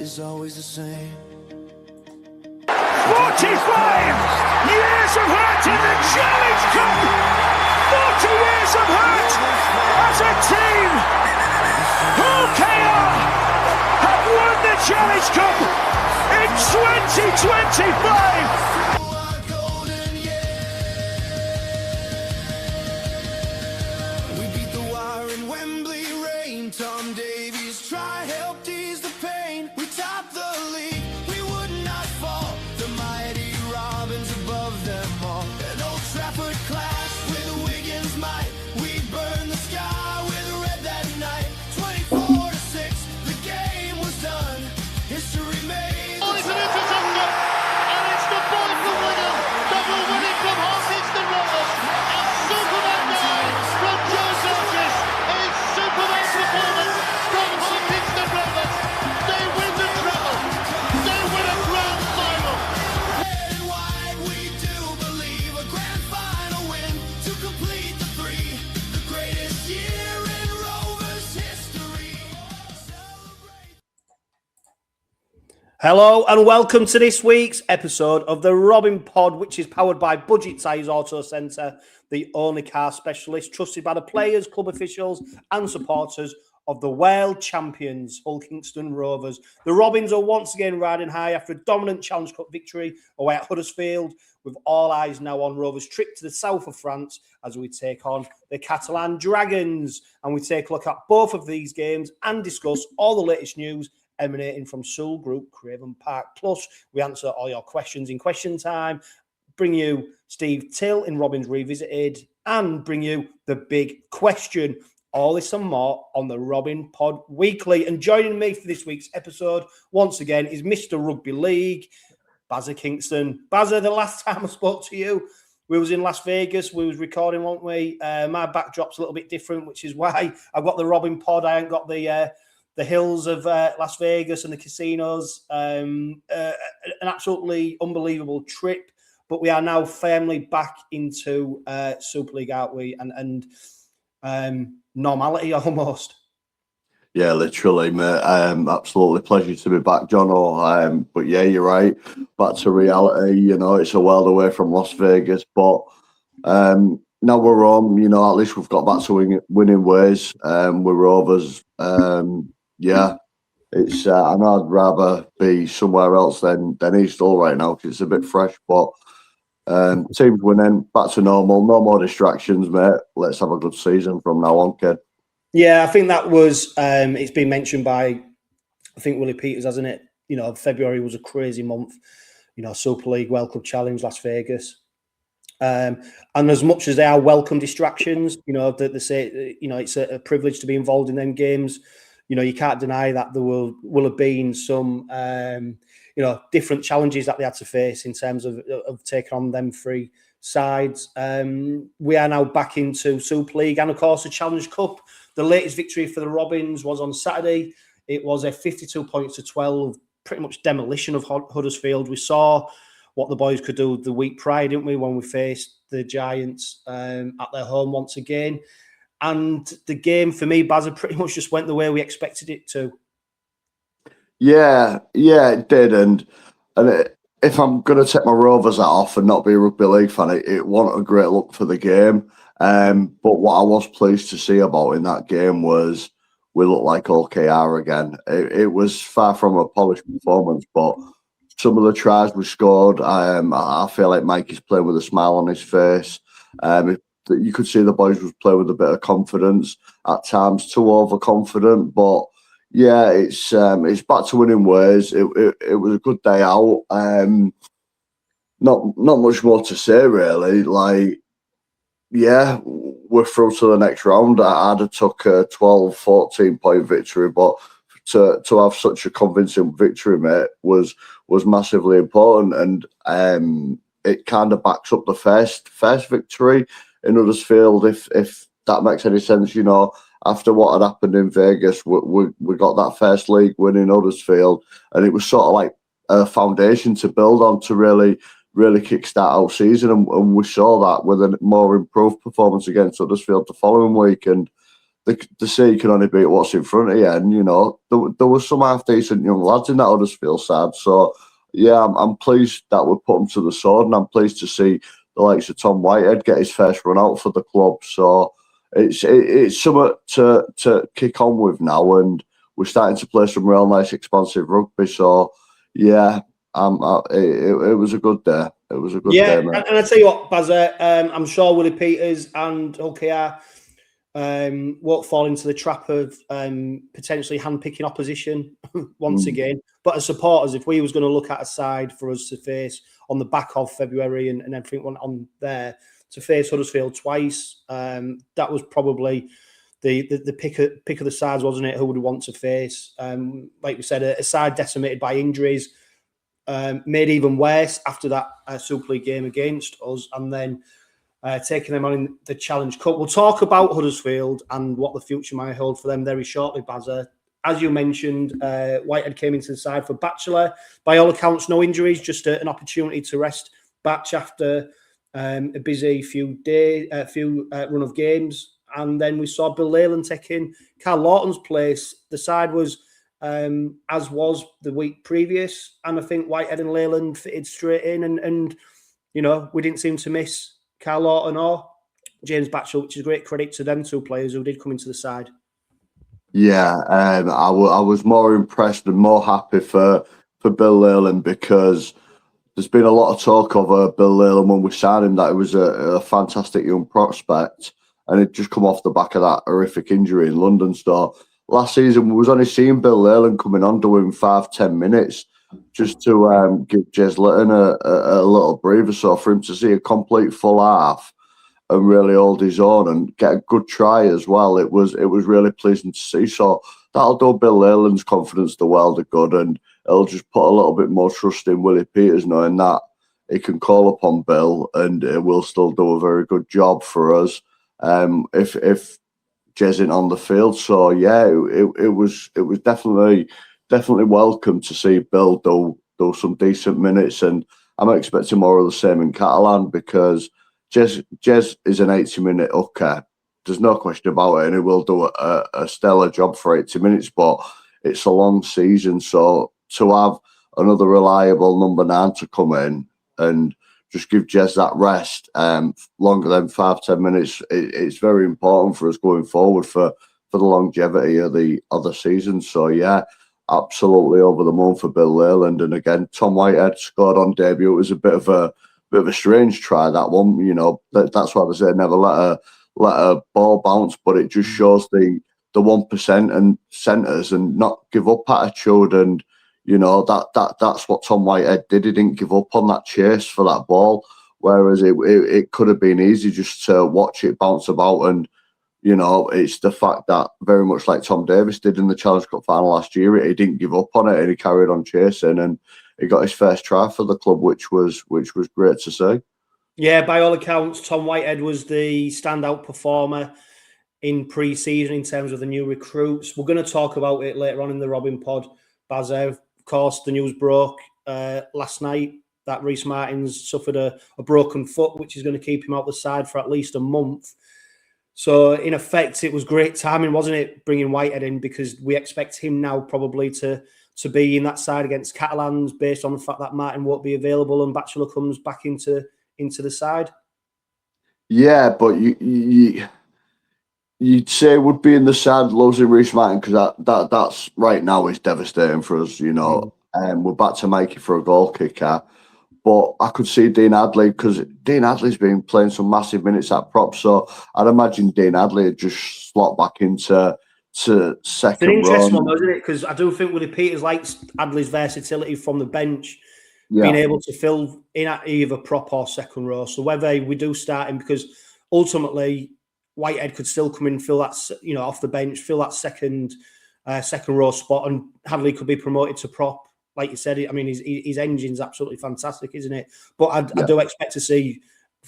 is always the same. 45 years of hurt in the Challenge Cup. 40 years of hurt as a team. OKR have won the Challenge Cup in 2025. We beat the wire in Wembley rain. Tom Davies try help ease the pain. We topped the league. We would not fall. The mighty Robins above them all. An Old Trafford clash with Wigan's might. We burned the sky with red that night. 24-6, the game was done. History made. Oh, it's an interceptor, and it's the boy from Wigan. Double winning from Kingston Rovers. A Superman goal from Joe Burgess. A Superman performance from Kingston Rovers. They win the treble. They win a grand final. Red and white, we do believe a grand final win to complete the three. The greatest year in Rovers history. Celebrate. Hello and welcome to this week's episode of the Robin Pod, which is powered by Budget Tyres Autocentre, the only car specialist trusted by the players, club officials and supporters of the world champions, Kingston Rovers. The Robins are once again riding high after a dominant Challenge Cup victory away at Huddersfield, with all eyes now on Rovers' trip to the south of France as we take on the Catalans Dragons. And we take a look at both of these games and discuss all the latest news emanating from Soul Group Craven Park. Plus, we answer all your questions in question time, bring you Steve Till in Robins Revisited, and bring you the big question. All this and more on the Robin Pod Weekly. And joining me for this week's episode, once again, is Mr. Rugby League, Bazza Kingston. Bazza, the last time I spoke to you, we was in Las Vegas. We was recording, weren't we? My backdrop's a little bit different, which is why I've got the Robin Pod. I ain't got the hills of Las Vegas and the casinos. An absolutely unbelievable trip. But we are now firmly back into Super League, aren't we? And normality almost. Yeah, literally, mate. Absolutely pleasure to be back, John. But yeah, you're right. Back to reality. You know, it's a world away from Las Vegas, but now we're home. You know, at least we've got back to winning ways. We're Rovers. Yeah, it's. I know I'd rather be somewhere else than East Hull right now because it's a bit fresh. But team's winning, back to normal. No more distractions, mate. Let's have a good season from now on, kid. Yeah, I think that was. It's been mentioned by, I think, Willie Peters, hasn't it? You know, February was a crazy month. You know, Super League, World Cup Challenge, Las Vegas. And as much as they are welcome distractions, you know, that they say, you know, it's a privilege to be involved in them games. You know, you can't deny that there will have been some, you know, different challenges that they had to face in terms of taking on them three sides. We are now back into Super League and, of course, the Challenge Cup. The latest victory for the Robins was on Saturday. It was a 52 points to 12, pretty much demolition of Huddersfield. We saw what the boys could do the week prior, didn't we, when we faced the Giants at their home once again. And the game, for me, Bazza, pretty much just went the way we expected it to. Yeah, it did. And if I'm going to take my Rovers hat off and not be a rugby league fan, it wasn't a great look for the game. But what I was pleased to see about in that game was we looked like OKR again. It was far from a polished performance, but some of the tries we scored, I feel like Mikey's playing with a smile on his face. You could see the boys was playing with a bit of confidence, at times too overconfident, but yeah, it's back to winning ways. It was a good day out. Not much more to say really. Like, yeah, we're through to the next round. I'd have took a 12, 14 point victory, but to have such a convincing victory, mate, was massively important, and it kind of backs up the first victory in Huddersfield, if that makes any sense. You know, after what had happened in Vegas, we got that first league win in Huddersfield, and it was sort of like a foundation to build on to really kickstart our season, and we saw that with a more improved performance against Huddersfield the following week. And the sea can only beat what's in front of you. And, you know, there was some half-decent young lads in that Huddersfield side. So, yeah, I'm pleased that we put them to the sword, and I'm pleased to see the likes of Tom Whitehead get his first run out for the club. So it's something to kick on with now, and we're starting to play some real nice, expansive rugby. So, yeah, it was a good day. It was a good day, mate. And I tell you what, Bazza, I'm sure Willie Peters and OKR won't fall into the trap of potentially handpicking opposition once again. But as supporters, if we was going to look at a side for us to face on the back of February and everything went on there, to face Huddersfield twice, that was probably the pick of the sides, wasn't it? Who would we want to face? Like we said, a side decimated by injuries, made even worse after that Super League game against us, and then taking them on in the Challenge Cup. We'll talk about Huddersfield and what the future might hold for them very shortly, Bazza. As you mentioned, Whitehead came into the side for Batchelor. By all accounts, no injuries, just an opportunity to rest Batch after a busy few run of games. And then we saw Bill Leyland taking Carl Lawton's place. The side was as was the week previous, and I think Whitehead and Leyland fitted straight in, and you know, we didn't seem to miss Carl Lawton or James Batchel, which is a great credit to them two players who did come into the side. Yeah, I was more impressed and more happy for Bill Leyland, because there's been a lot of talk of Bill Leyland when we signed him, that he was a fantastic young prospect, and it just come off the back of that horrific injury in London. So last season we was only seeing Bill Leyland coming on doing 5-10 minutes just to give Jez Litton a little breather. So for him to see a complete full half and really hold his own and get a good try as well, it was really pleasing to see. So that'll do Bill Leyland's confidence the world of good, and it'll just put a little bit more trust in Willie Peters, knowing that he can call upon Bill and it will still do a very good job for us if Jez isn't on the field. So yeah, it was definitely welcome to see Bill do some decent minutes, and I'm expecting more of the same in Catalan, because Jez is an 80-minute hooker. There's no question about it, and he will do a stellar job for 80 minutes, but it's a long season. So to have another reliable number 9 to come in and just give Jez that rest longer than 5-10 minutes, it's very important for us going forward for the longevity of the season. So yeah, absolutely over the moon for Bill Leyland. And again, Tom Whitehead scored on debut. It was a bit of a strange try, that one. You know, that's why I say never let a ball bounce, but it just shows the 1% and centres and not give up attitude. And you know, that's what Tom Whitehead did. He didn't give up on that chase for that ball, whereas it could have been easy just to watch it bounce about. And you know, it's the fact that, very much like Tom Davis did in the Challenge Cup final last year, he didn't give up on it and he carried on chasing, and he got his first try for the club, which was great to see. Yeah, by all accounts, Tom Whitehead was the standout performer in pre-season in terms of the new recruits. We're going to talk about it later on in the Robin Pod, Bazev. Of course, the news broke last night that Rhys Martins suffered a broken foot, which is going to keep him out the side for at least a month. So, in effect, it was great timing, wasn't it, bringing Whitehead in, because we expect him now probably to be in that side against Catalans, based on the fact that Martin won't be available and Batchelor comes back into the side. Yeah, but you'd say would be in the side losing Rhys Martin, because that's right now is devastating for us. You know, we're back to Mikey for a goal kicker. But I could see Dean Hadley, because Dean Hadley's been playing some massive minutes at prop. So I'd imagine Dean Hadley would just slot back into second row. It's an interesting one, isn't it? Because I do think Willie Peters likes Hadley's versatility from the bench, being able to fill in at either prop or second row. So whether we do start him, because ultimately Whitehead could still come in, fill that, you know, off the bench, fill that second row spot, and Hadley could be promoted to prop. Like you said, I mean, his engine's absolutely fantastic, isn't it? But I do expect to see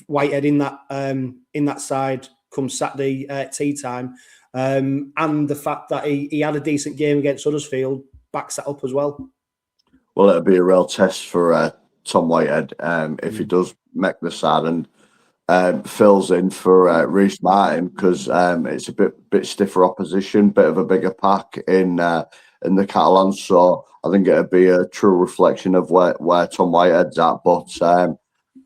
Whitehead in that side come Saturday tea time, and the fact that he had a decent game against Huddersfield backs that up as well. Well, it'll be a real test for Tom Whitehead if he does make the side, and fills in for Reece Martin because it's a bit stiffer opposition, bit of a bigger pack in the Catalans. So I think it'd be a true reflection of where Tom Whitehead's at. But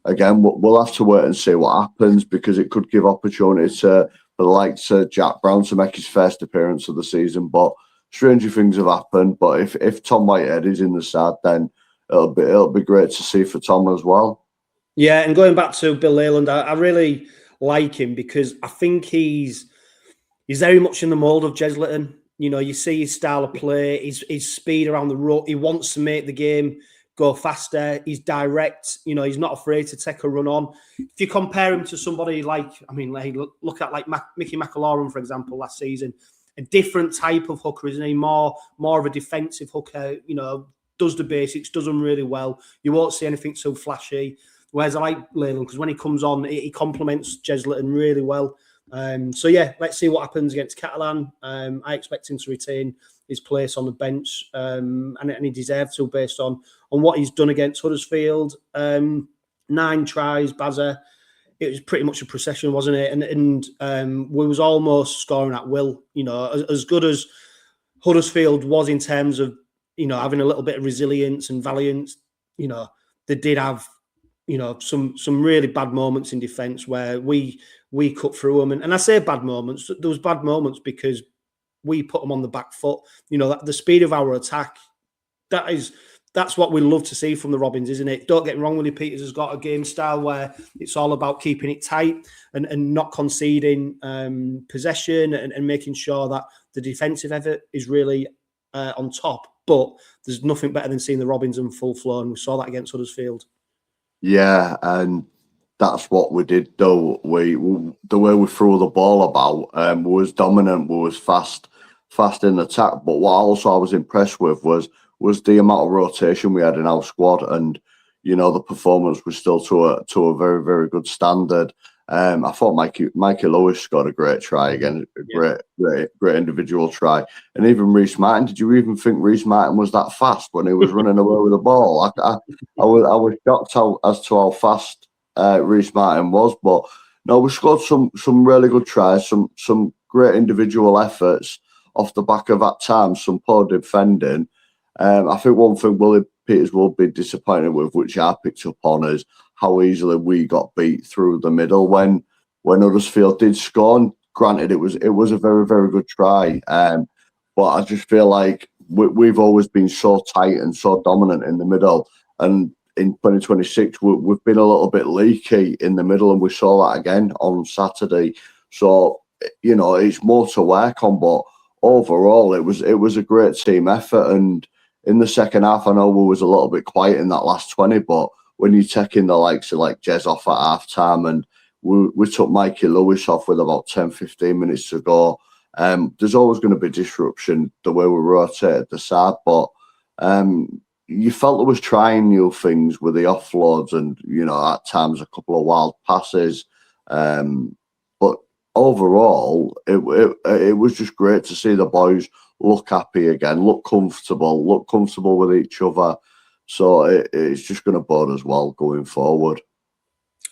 again, we'll have to wait and see what happens because it could give opportunity for the likes of Jack Brown to make his first appearance of the season. But stranger things have happened. But if Tom Whitehead is in the side, then it'll be great to see for Tom as well. Yeah, and going back to Bill Leyland, I really like him because I think he's very much in the mould of Jez Litton. You know, you see his style of play, his speed around the ruck. He wants to make the game go faster. He's direct. You know, he's not afraid to take a run on. If you compare him to somebody like look at like Mickey McAloran, for example, last season, a different type of hooker, isn't he? More of a defensive hooker. You know, does the basics, does them really well. You won't see anything so flashy. Whereas I like Leyland because when he comes on, he complements Jez Litton really well. So yeah, let's see what happens against Catalan. I expect him to retain his place on the bench, and he deserves to based on what he's done against Huddersfield. 9 tries, Bazza. It was pretty much a procession, wasn't it? And we was almost scoring at will. You know, as good as Huddersfield was in terms of, you know, having a little bit of resilience and valiance. You know, they did have, you know, some really bad moments in defence where we cut through them. And I say bad moments. There was bad moments because we put them on the back foot. You know, the speed of our attack, that's what we love to see from the Robins, isn't it? Don't get me wrong, Willie Peters has got a game style where it's all about keeping it tight and not conceding possession and making sure that the defensive effort is really on top. But there's nothing better than seeing the Robins in full flow, and we saw that against Huddersfield. Yeah, and that's what we did though. The way we threw the ball about was dominant, was fast in attack. But what also I was impressed with was the amount of rotation we had in our squad, and you know the performance was still to a very, very good standard. I thought Mikey Lewis got a great try again, great individual try, and even Reece Martin. Did you even think Reece Martin was that fast when he was running away with the ball? I was shocked as to how fast Reece Martin was, but no, we scored some really good tries, some great individual efforts off the back of at times some poor defending. I think one thing Willie Peters will be disappointed with, which I picked up on, is how easily we got beat through the middle when Huddersfield did score. And granted, it was a very, very good try, but I just feel like we've always been so tight and so dominant in the middle. And in 2026, we've been a little bit leaky in the middle, and we saw that again on Saturday. So you know, it's more to work on, but overall, it was a great team effort. And in the second half, I know we was a little bit quiet in that last 20, but when you take in the likes of like Jez off at half time, and we took Mikey Lewis off with about 10-15 minutes to go, there's always going to be disruption the way we rotated the side, but you felt there was trying new things with the offloads and, you know, at times a couple of wild passes, but overall it was just great to see the boys look happy again, look comfortable with each other. So it's just going to bode as well going forward.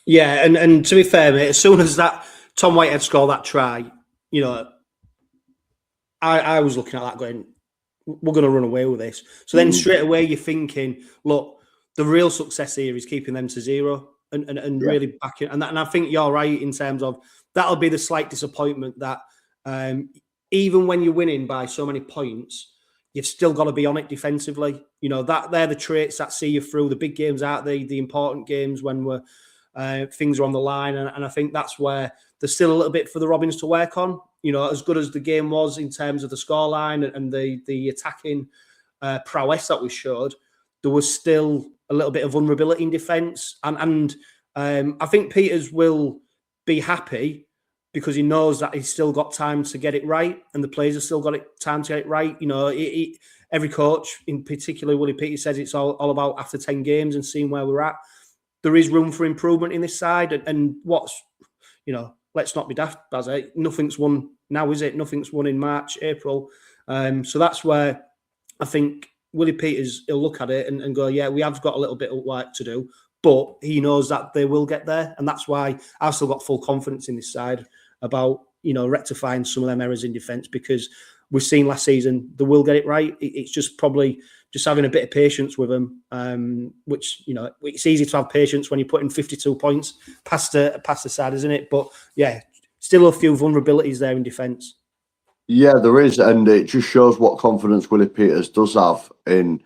Yeah, and to be fair, mate, as soon as that Tom Whitehead scored that try, you know, I was looking at that going, we're going to run away with this. So then straight away you're thinking, look, the real success here is keeping them to 0 and really backing. And I think you're right in terms of that'll be the slight disappointment that even when you're winning by so many points, you've still got to be on it defensively. You know, that they're the traits that see you through the big games, aren't they? The important games when things are on the line. And I think that's where there's still a little bit for the Robins to work on. You know, as good as the game was in terms of the scoreline and the attacking prowess that we showed, there was still a little bit of vulnerability in defence. And I think Peters will be happy because he knows that he's still got time to get it right, and the players have still got time to get it right. You know, every coach, in particular Willie Peters, says it's all about after 10 games and seeing where we're at. There is room for improvement in this side, and what's, you know, let's not be daft, Baz. Nothing's won now, is it? Nothing's won in March, April. So that's where I think Willie Peters, he'll look at it and go, yeah, we have got a little bit of work to do, but he knows that they will get there. And that's why I've still got full confidence in this side about, rectifying some of them errors in defence, because we've seen last season they will get it right. It's just probably just having a bit of patience with them, which, it's easy to have patience when you're putting 52 points past the side, isn't it? But yeah, still a few vulnerabilities there in defence. Yeah, there is, and it just shows what confidence Willie Peters does have in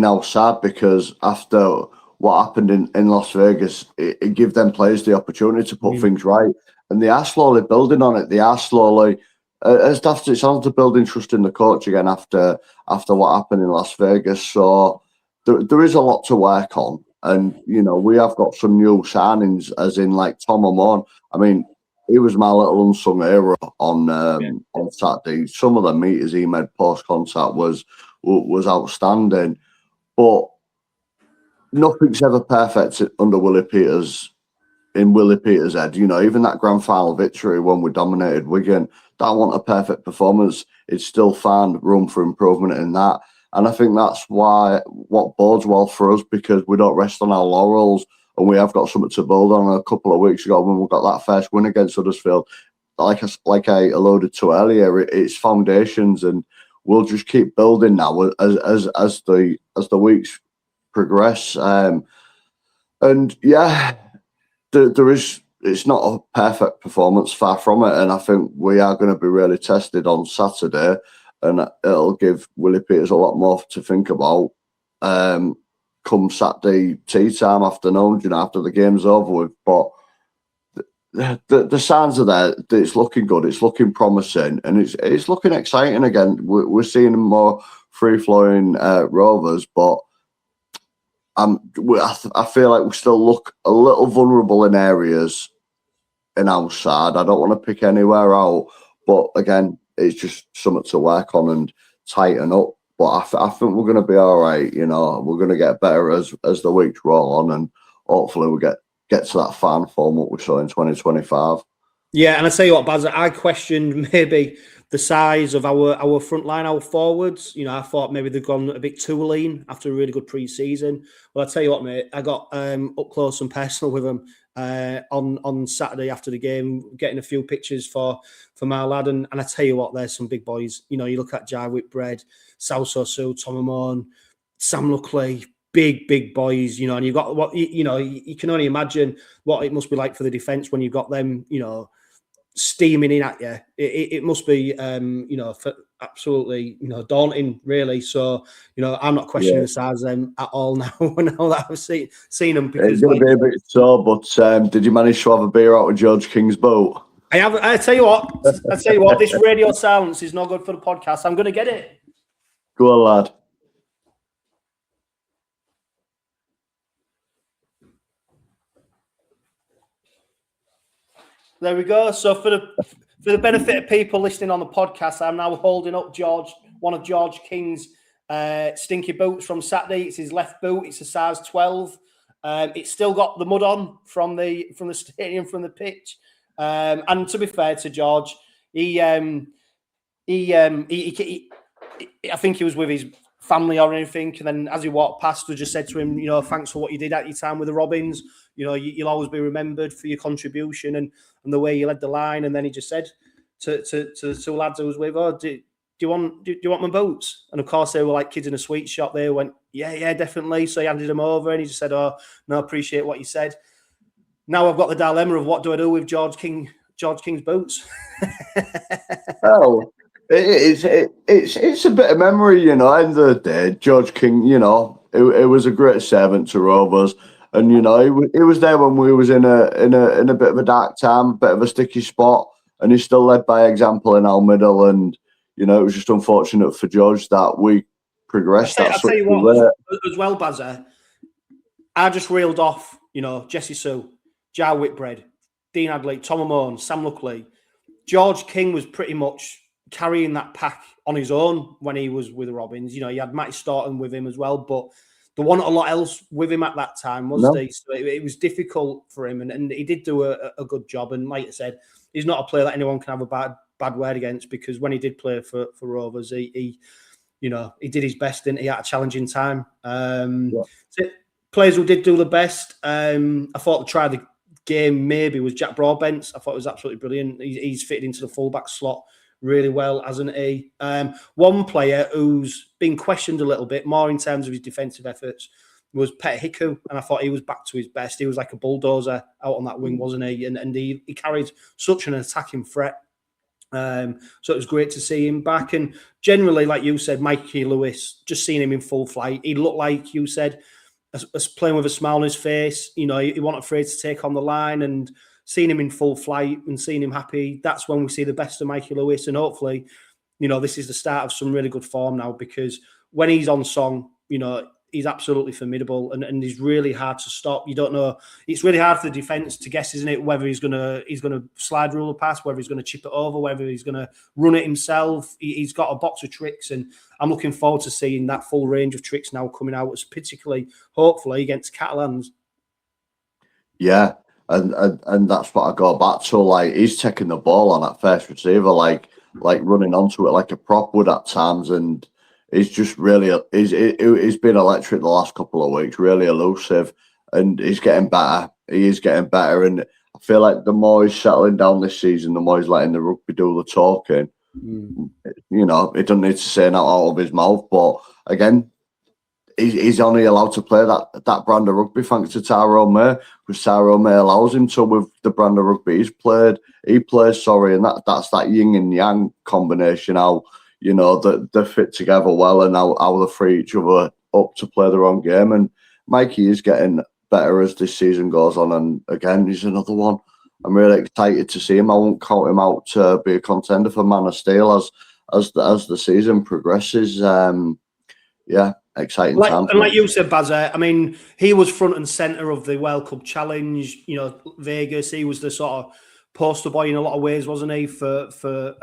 our side, because after what happened in Las Vegas, it gave them players the opportunity to put things right, and they are slowly building on it. They are slowly, as daft as it sounds, to building trust in the coach again after what happened in Las Vegas. So there is a lot to work on, and we have got some new signings, as in like Tom Amon. I mean, he was my little unsung hero on Saturday. Some of the meters he made post contact was outstanding, but nothing's ever perfect under Willie Peters. In Willie Peters' head, even that grand final victory when we dominated Wigan, that wasn't a perfect performance. It still found room for improvement in that, and I think that's what bodes well for us, because we don't rest on our laurels. And we have got something to build on. A couple of weeks ago, when we got that first win against Huddersfield, like I alluded to earlier, it's foundations, and we'll just keep building now as the weeks progress. And yeah, there is. It's not a perfect performance, far from it, and I think we are going to be really tested on Saturday, and it'll give Willie Peters a lot more to think about. Come Saturday tea time afternoon, after the game's over with. But the signs are there. It's looking good. It's looking promising, and it's looking exciting again. We're seeing more free-flowing Rovers, but I feel like we still look a little vulnerable in areas in our side. I don't want to pick anywhere out, but again, it's just something to work on and tighten up. But I think we're going to be all right. We're going to get better as the weeks roll on, and hopefully we get to that fan form what we saw in 2025. Yeah, and I tell you what, Baz, I questioned maybe the size of our front line, our forwards. I thought maybe they've gone a bit too lean after a really good pre-season. Well, I tell you what, mate, I got up close and personal with them on Saturday after the game, getting a few pictures for my lad, and I tell you what, there's some big boys. You look at Jai Whitbread, Sauso Su, Tom Amon, Sam Luckley, big boys, and you've got what you can only imagine what it must be like for the defence when you've got them, steaming in at you. It must be, absolutely, daunting, really. So, I'm not questioning the size of them at all now. Now that I've seen them, because it's going to be a bit sore. But did you manage to have a beer out of George King's boat? I have. I tell you what. This radio silence is not good for the podcast. I'm going to get it. Go on, lad. There we go. So for the benefit of people listening on the podcast, I'm now holding up one of George King's stinky boots from Saturday. It's his left boot. It's a size 12. It's still got the mud on from the stadium, from the pitch. And to be fair to George, I think he was with his family or anything, and then as he walked past, I just said to him, thanks for what you did at your time with the Robins. You'll always be remembered for your contribution and the way you led the line. And then he just said to the two lads I was with, "Oh, do you want my boots?" And of course they were like kids in a sweet shop. They went, yeah, definitely. So he handed them over, and he just said, "Oh, no, I appreciate what you said." Now I've got the dilemma of what do I do with George King's boots. Oh, it's a bit of memory, End of the day, George King, it was a great servant to Rovers, and he was there when we was in a bit of a dark time, bit of a sticky spot, and he still led by example in our middle. And it was just unfortunate for George that we progressed. I'll tell you what, as well, Bazza, I just reeled off, Jesse Sue, Jai Whitbread, Dean Hadley, Tom Amon, Sam Luckley. George King was pretty much carrying that pack on his own when he was with the Robins. He had Matty Staunton with him as well, but there wasn't a lot else with him at that time, was there? So it was difficult for him, and he did do a good job. And like I said, he's not a player that anyone can have a bad word against, because when he did play for Rovers, he did his best, didn't he, at a challenging time. So players who did do the best, I thought the try of the game maybe was Jack Broadbent. I thought it was absolutely brilliant. He's fitted into the fullback slot really well, hasn't he? One player who's been questioned a little bit more in terms of his defensive efforts was Pet Hiku, and I thought he was back to his best. He was like a bulldozer out on that wing, wasn't he? And he carried such an attacking threat. So it was great to see him back. And generally, like you said, Mikey Lewis, just seeing him in full flight, he looked like you said, playing with a smile on his face. You know, he wasn't afraid to take on the line, and seeing him in full flight and seeing him happy, that's when we see the best of Mikey Lewis. And hopefully, you know, this is the start of some really good form now, because when he's on song, you know, he's absolutely formidable, and he's really hard to stop. You don't know. It's really hard for the defence to guess, isn't it, whether he's gonna slide rule a pass, whether he's gonna chip it over, whether he's gonna run it himself. He's got a box of tricks, and I'm looking forward to seeing that full range of tricks now coming out, particularly hopefully against Catalans. Yeah, and that's what I go back to. Like, he's taking the ball on that first receiver, like running onto it like a prop would at times, and he's just really he's been electric the last couple of weeks, really elusive, and he's getting better. He is getting better, and I feel like the more he's settling down this season, the more he's letting the rugby do the talking. You know, he doesn't need to say that out of his mouth, but again, he's only allowed to play that brand of rugby thanks to Tyrone May, because Tyrone May allows him to with the brand of rugby he plays, and that's that yin and yang combination, how, you know, they fit together well, and how they free each other up to play their own game. And Mikey is getting better as this season goes on, and again, he's another one. I'm really excited to see him. I won't count him out to be a contender for Man of Steel as the season progresses. Yeah, exciting time. And like you said, Bazza, I mean, he was front and centre of the World Cup Challenge. You know, Vegas. He was the sort of poster boy in a lot of ways, wasn't he? For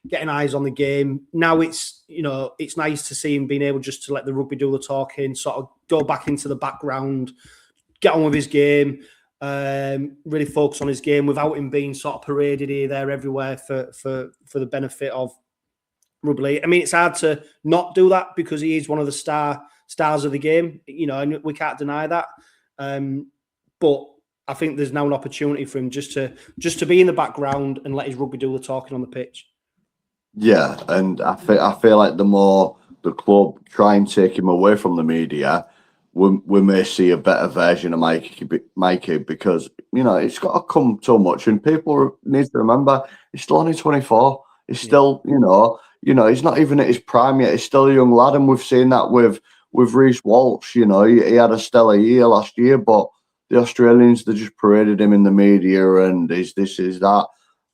getting eyes on the game. Now it's nice to see him being able just to let the rugby do the talking, sort of go back into the background, get on with his game, really focus on his game without him being sort of paraded here, there, everywhere for the benefit of rugby league. I mean, it's hard to not do that because he is one of the stars of the game, you know, and we can't deny that. But I think there's now an opportunity for him just to be in the background and let his rugby do the talking on the pitch. Yeah, and I feel like the more the club try and take him away from the media, we may see a better version of Mikey, because, you know, it's got to come so much, and people need to remember he's still only 24. He's still, you know, he's not even at his prime yet. He's still a young lad, and we've seen that with Reece Walsh. You know, he had a stellar year last year, but the Australians, they just paraded him in the media, and is this, is that.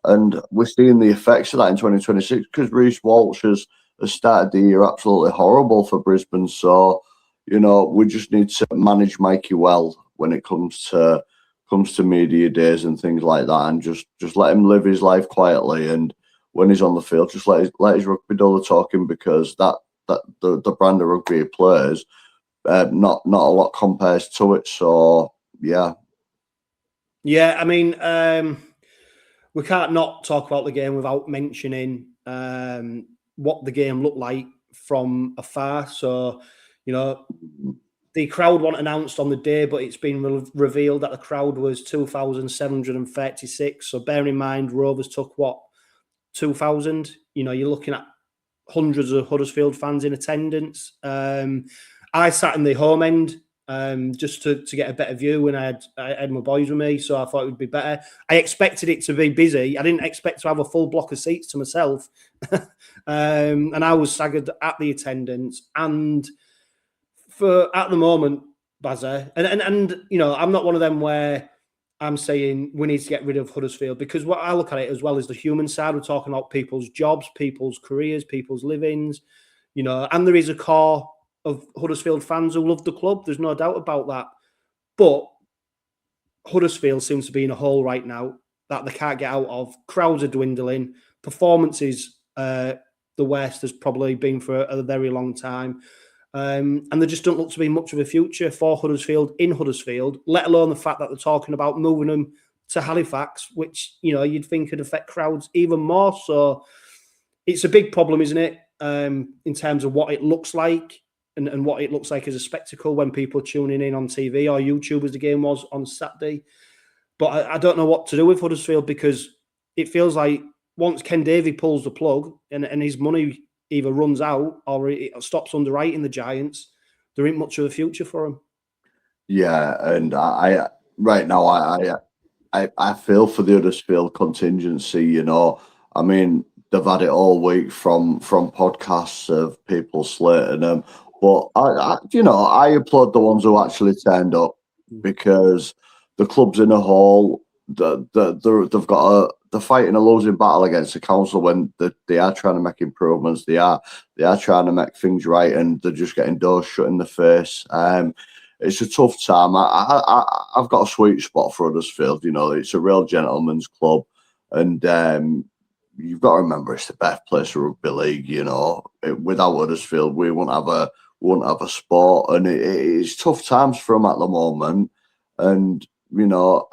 And we're seeing the effects of that in 2026, because Reece Walsh has started the year absolutely horrible for Brisbane. So, you know, we just need to manage Mikey well when it comes to media days and things like that, and just let him live his life quietly. And when he's on the field, just let his rugby do the talking, because the brand of rugby he plays, not a lot compares to it. So yeah. I mean, we can't not talk about the game without mentioning what the game looked like from afar. So, you know, the crowd weren't announced on the day, but it's been revealed that the crowd was 2,736. So bear in mind, Rovers took 2,000. You know, you're looking at hundreds of Huddersfield fans in attendance. I sat in the home end just to get a better view, and I had my boys with me, so I thought it would be better. I expected it to be busy. I didn't expect to have a full block of seats to myself. And I was staggered at the attendance. And at the moment, Bazza, and you know, I'm not one of them where I'm saying we need to get rid of Huddersfield, because what I look at it as well is the human side. We're talking about people's jobs, people's careers, people's livings, you know, and there is a core of Huddersfield fans who love the club. There's no doubt about that. But Huddersfield seems to be in a hole right now that they can't get out of. Crowds are dwindling. Performances, the worst has probably been for a very long time. And there just don't look to be much of a future for Huddersfield in Huddersfield, let alone the fact that they're talking about moving them to Halifax, which, you know, you'd think could affect crowds even more. So it's a big problem, isn't it, in terms of what it looks like. and what it looks like as a spectacle when people are tuning in on TV or YouTube, as the game was on Saturday. But I don't know what to do with Huddersfield, because it feels like once Ken Davey pulls the plug and his money either runs out or it stops underwriting the Giants, there ain't much of a future for him. Yeah, and I right now I feel for the Huddersfield contingency. You know, I mean, they've had it all week from podcasts of people slating them, but I applaud the ones who actually turned up, because the club's in a hole. They're fighting a losing battle against the council when they are trying to make improvements. They are trying to make things right, and they're just getting doors shut in the face. It's a tough time. I've got a sweet spot for Huddersfield. You know, it's a real gentleman's club, and you've got to remember it's the best place for rugby league. You know, without Huddersfield, we wouldn't have a sport, and it's tough times for them at the moment. And you know,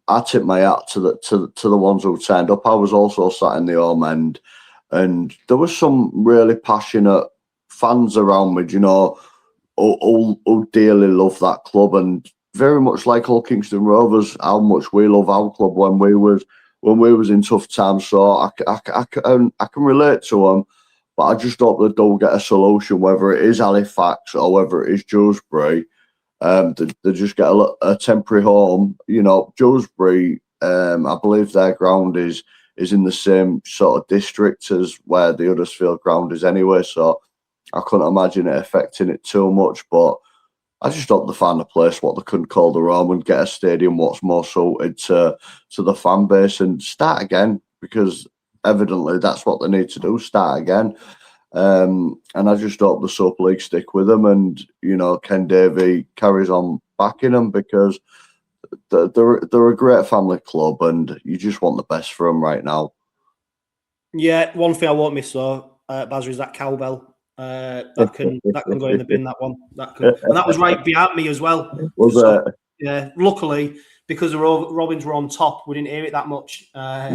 I tip my hat to the ones who turned up. I was also sat in the home end, and there was some really passionate fans around me. You know, who dearly love that club, and very much like all Kingston Rovers, how much we love our club when we was in tough times. So I can relate to them, but I just hope that they'll get a solution, whether it is Halifax or whether it is Dewsbury. They just get a temporary home. You know, Dewsbury, I believe their ground is in the same sort of district as where the Huddersfield ground is anyway, so I couldn't imagine it affecting it too much. But I just hope they find a place what they couldn't call their own and get a stadium what's more suited to the fan base and start again, because evidently that's what they need to do, start again. And I just hope the Super League stick with them, and you know, Ken Davey carries on backing them, because they're a great family club, and you just want the best for them right now. Yeah, one thing I won't miss though, Bazzer, is that cowbell. That can go in the bin. That one, and that was right behind me as well. Was it? Yeah, luckily, because the Robins were on top, we didn't hear it that much. But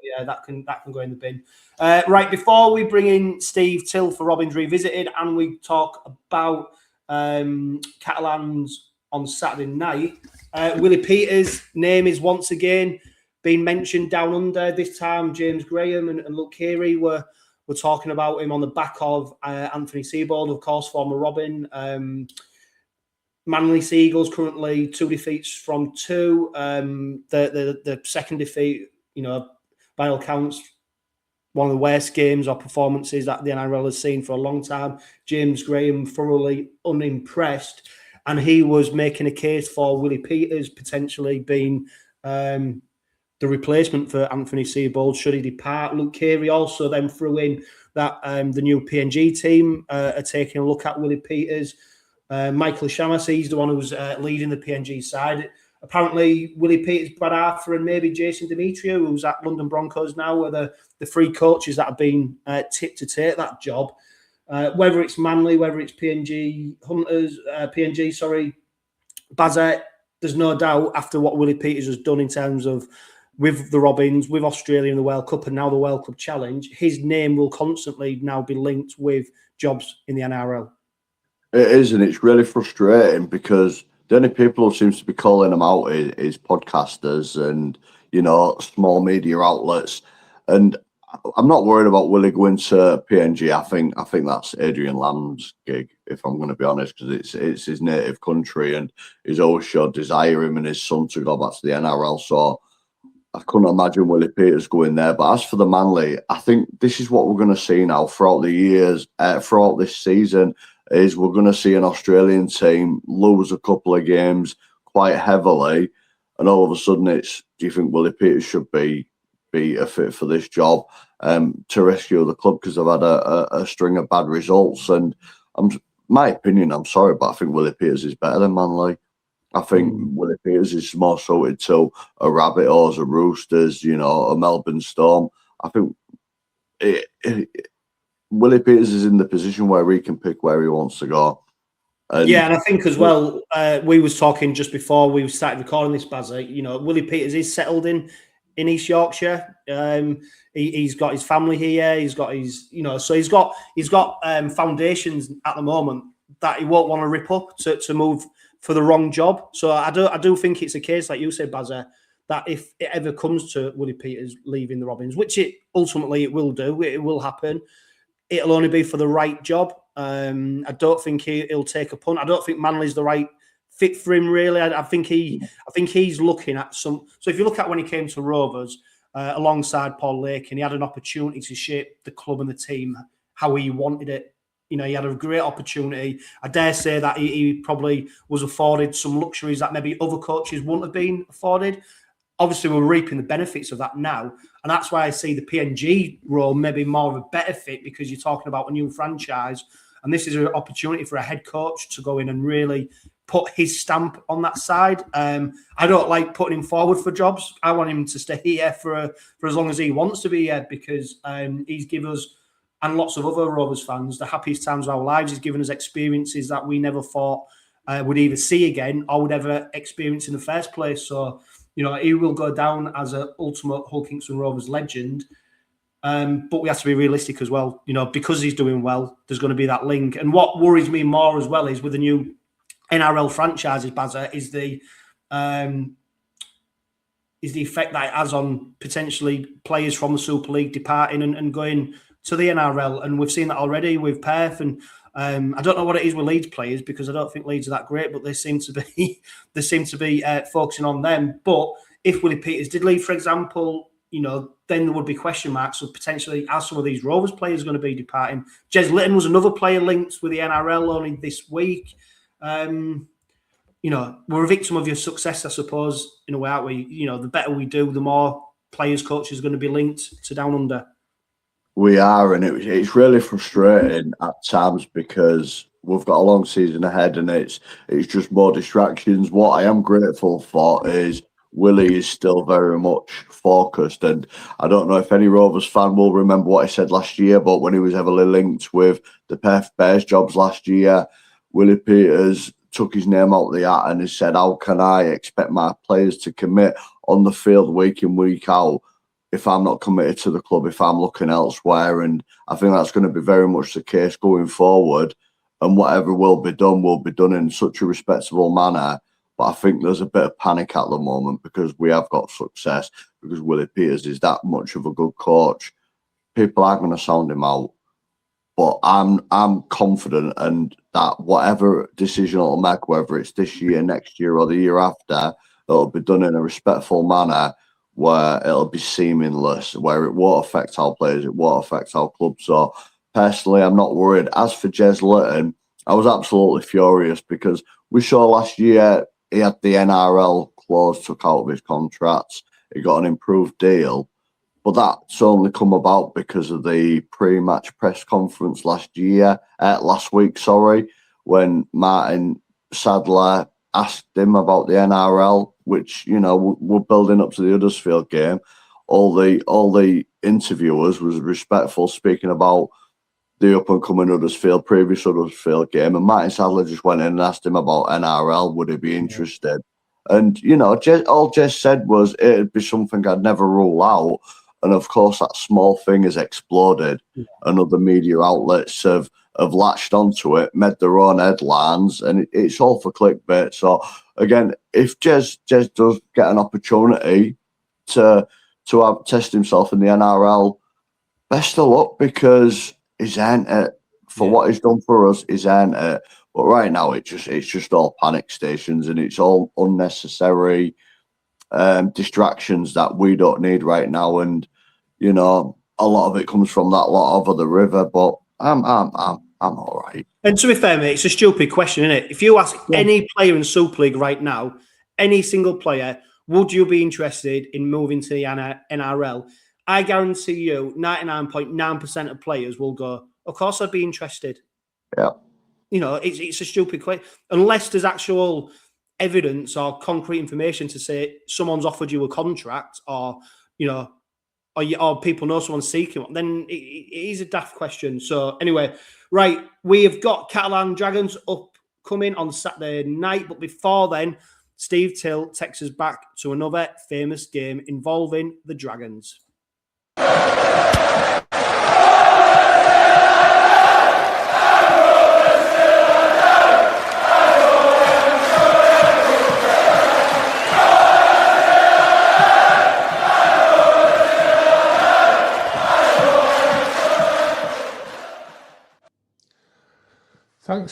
yeah, that can go in the bin. Right, before we bring in Steve Till for Robins Revisited, and we talk about Catalans on Saturday night, Willie Peters' name is once again being mentioned down under. This time, James Graham and Luke Keary were talking about him on the back of Anthony Seibold, of course, former Robin. Manly Seagulls currently 2 defeats from 2. The second defeat, you know, by all counts, one of the worst games or performances that the NRL has seen for a long time. James Graham thoroughly unimpressed, and he was making a case for Willie Peters potentially being the replacement for Anthony Seibold should he depart. Luke Keary also then threw in that the new PNG team are taking a look at Willie Peters. Michael Shamas, he's the one who's leading the PNG side. Apparently, Willie Peters, Brad Arthur, and maybe Jason Demetriou, who's at London Broncos now, are the 3 coaches that have been tipped to take that job. Whether it's Manly, whether it's PNG, Bazette, there's no doubt after what Willie Peters has done in terms of with the Robins, with Australia in the World Cup, and now the World Cup Challenge, his name will constantly now be linked with jobs in the NRL. It is, and it's really frustrating, because the only people who seems to be calling them out is podcasters and, you know, small media outlets. And I'm not worried about Willie going to PNG. I think that's Adrian Lamb's gig, if I'm going to be honest, because it's his native country, and he's always showed desire, him and his son, to go back to the NRL. So I couldn't imagine Willie Peters going there. But as for the Manly, I think this is what we're going to see now throughout the years, throughout this season, is we're going to see an Australian team lose a couple of games quite heavily, and all of a sudden it's, do you think Willie Peters should be a fit for this job to rescue the club, because they've had a string of bad results? And my opinion, I'm sorry, but I think Willie Peters is better than Manly. I think Willie Peters is more suited to a Rabbitohs, a Roosters, you know, a Melbourne Storm. I think Willie Peters is in the position where he can pick where he wants to go. And I think as well, we was talking just before we started recording this, Bazza, you know, Willie Peters is settled in East Yorkshire. He's got his family here. He's got his, you know, so he's got foundations at the moment that he won't want to rip up to move for the wrong job. So I do think it's a case, like you said, Bazza, that if it ever comes to Willie Peters leaving the Robins, which it ultimately will do, it will happen, it'll only be for the right job. I don't think he'll take a punt. I don't think Manley's the right fit for him, really. I think he's looking at some. So if you look at when he came to Rovers alongside Paul Lake, and he had an opportunity to shape the club and the team how he wanted it. You know, he had a great opportunity. I dare say that he probably was afforded some luxuries that maybe other coaches wouldn't have been afforded. Obviously, we're reaping the benefits of that now. And that's why I see the PNG role maybe more of a better fit, because you're talking about a new franchise. And this is an opportunity for a head coach to go in and really put his stamp on that side. I don't like putting him forward for jobs. I want him to stay here for as long as he wants to be here, because he's given us, and lots of other Rovers fans, the happiest times of our lives. He's given us experiences that we never thought would either see again or would ever experience in the first place. So, you know, he will go down as an ultimate Hull Kingston Rovers legend. But we have to be realistic as well. You know, because he's doing well, there's going to be that link. And what worries me more as well is with the new NRL franchises, Bazza, is the effect that it has on potentially players from the Super League departing and going to the NRL. And we've seen that already with Perth. And I don't know what it is with Leeds players, because I don't think Leeds are that great, but they seem to be focusing on them. But if Willie Peters did leave, for example, you know, then there would be question marks of potentially are some of these Rovers players going to be departing. Jez Litton was another player linked with the NRL only this week. You know, we're a victim of your success, I suppose, in a way, aren't we? You know, the better we do, the more players, coaches are going to be linked to Down Under. We are, and it's really frustrating at times, because we've got a long season ahead and it's just more distractions. What I am grateful for is Willie is still very much focused, and I don't know if any Rovers fan will remember what I said last year, but when he was heavily linked with the Perth Bears jobs last year, Willie Peters took his name out of the hat and he said, how can I expect my players to commit on the field week in, week out if I'm not committed to the club, if I'm looking elsewhere? And I think that's going to be very much the case going forward, and whatever will be done in such a respectable manner. But I think there's a bit of panic at the moment because we have got success, because Willie Peters is that much of a good coach. People are going to sound him out, but I'm confident, and that whatever decision it'll make, whether it's this year, next year, or the year after, it'll be done in a respectful manner where it'll be seamless, where it won't affect our players, it won't affect our club. So personally, I'm not worried. As for Jez Litton, I was absolutely furious because we saw last year he had the NRL clause took out of his contracts. He got an improved deal. But that's only come about because of the pre-match press conference last week, when Martin Sadler asked him about the NRL, which, you know, we're building up to the Huddersfield game. All the interviewers was respectful, speaking about the up-and-coming previous Huddersfield game, and Martin Sadler just went in and asked him about NRL, would he be interested? And, you know, all Jez said was it'd be something I'd never rule out. And of course, that small thing has exploded, and other media outlets have latched onto it, made their own headlines, and it's all for clickbait. So again, if Jez does get an opportunity to test himself in the NRL, best of luck, because he's earned it for what he's done for us. He's earned it. But right now, it's just all panic stations, and it's all unnecessary distractions that we don't need right now. And you know, a lot of it comes from that lot over the river. But I'm all right. And to be fair, mate, it's a stupid question, isn't it? If you ask any player in Super League right now, any single player, would you be interested in moving to the NRL? I guarantee you 99.9% of players will go, of course I'd be interested. Yeah. You know, it's a stupid question. Unless there's actual evidence or concrete information to say someone's offered you a contract, or, you know, or people know someone's seeking one, then it is a daft question. So anyway, right, we have got Catalans Dragons upcoming on Saturday night. But before then, Steve Till takes us back to another famous game involving the Dragons.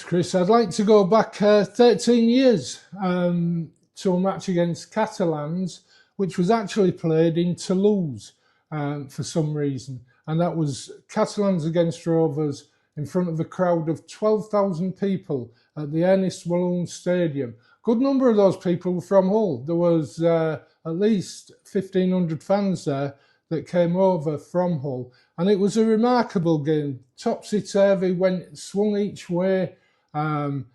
Thanks, Chris. I'd like to go back 13 years to a match against Catalans, which was actually played in Toulouse for some reason. And that was Catalans against Rovers in front of a crowd of 12,000 people at the Ernest Walloon Stadium. Good number of those people were from Hull. There was at least 1,500 fans there that came over from Hull. And it was a remarkable game. Topsy-turvy, swung each way. One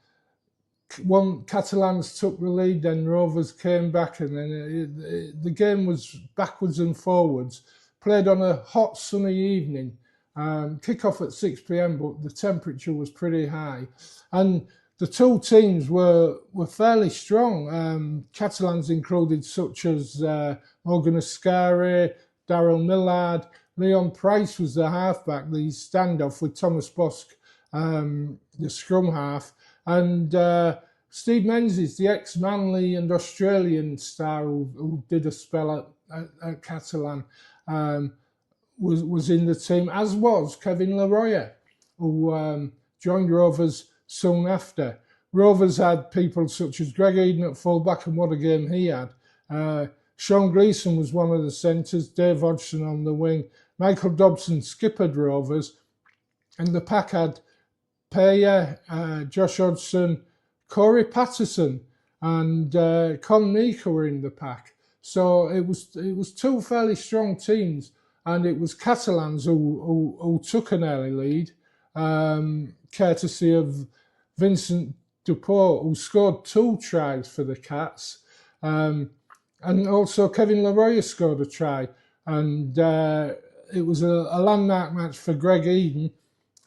Catalans took the lead, then Rovers came back, and then the game was backwards and forwards. Played on a hot, sunny evening. Kick-off at 6 p.m, but the temperature was pretty high. And the two teams were fairly strong. Catalans included such as Morgan Ascari, Daryl Millard. Leon Price was the halfback, the standoff with Thomas Bosk, the scrum half. And Steve Menzies, the ex-Manly and Australian star who did a spell at Catalan, was in the team, as was Kevin Leroyer, who joined Rovers soon after. Rovers had people such as Greg Eden at fullback, and what a game he had. Sean Gleeson was one of the centres, Dave Hodgson on the wing. Michael Dobson skippered Rovers, and the pack had Payer, Josh Hodgson, Corey Patterson, and Con Nika were in the pack. So it was two fairly strong teams, and it was Catalans who took an early lead, courtesy of Vincent Dupont, who scored 2 tries for the Cats, and also Kevin Leroyer scored a try, and it was a landmark match for Greg Eden.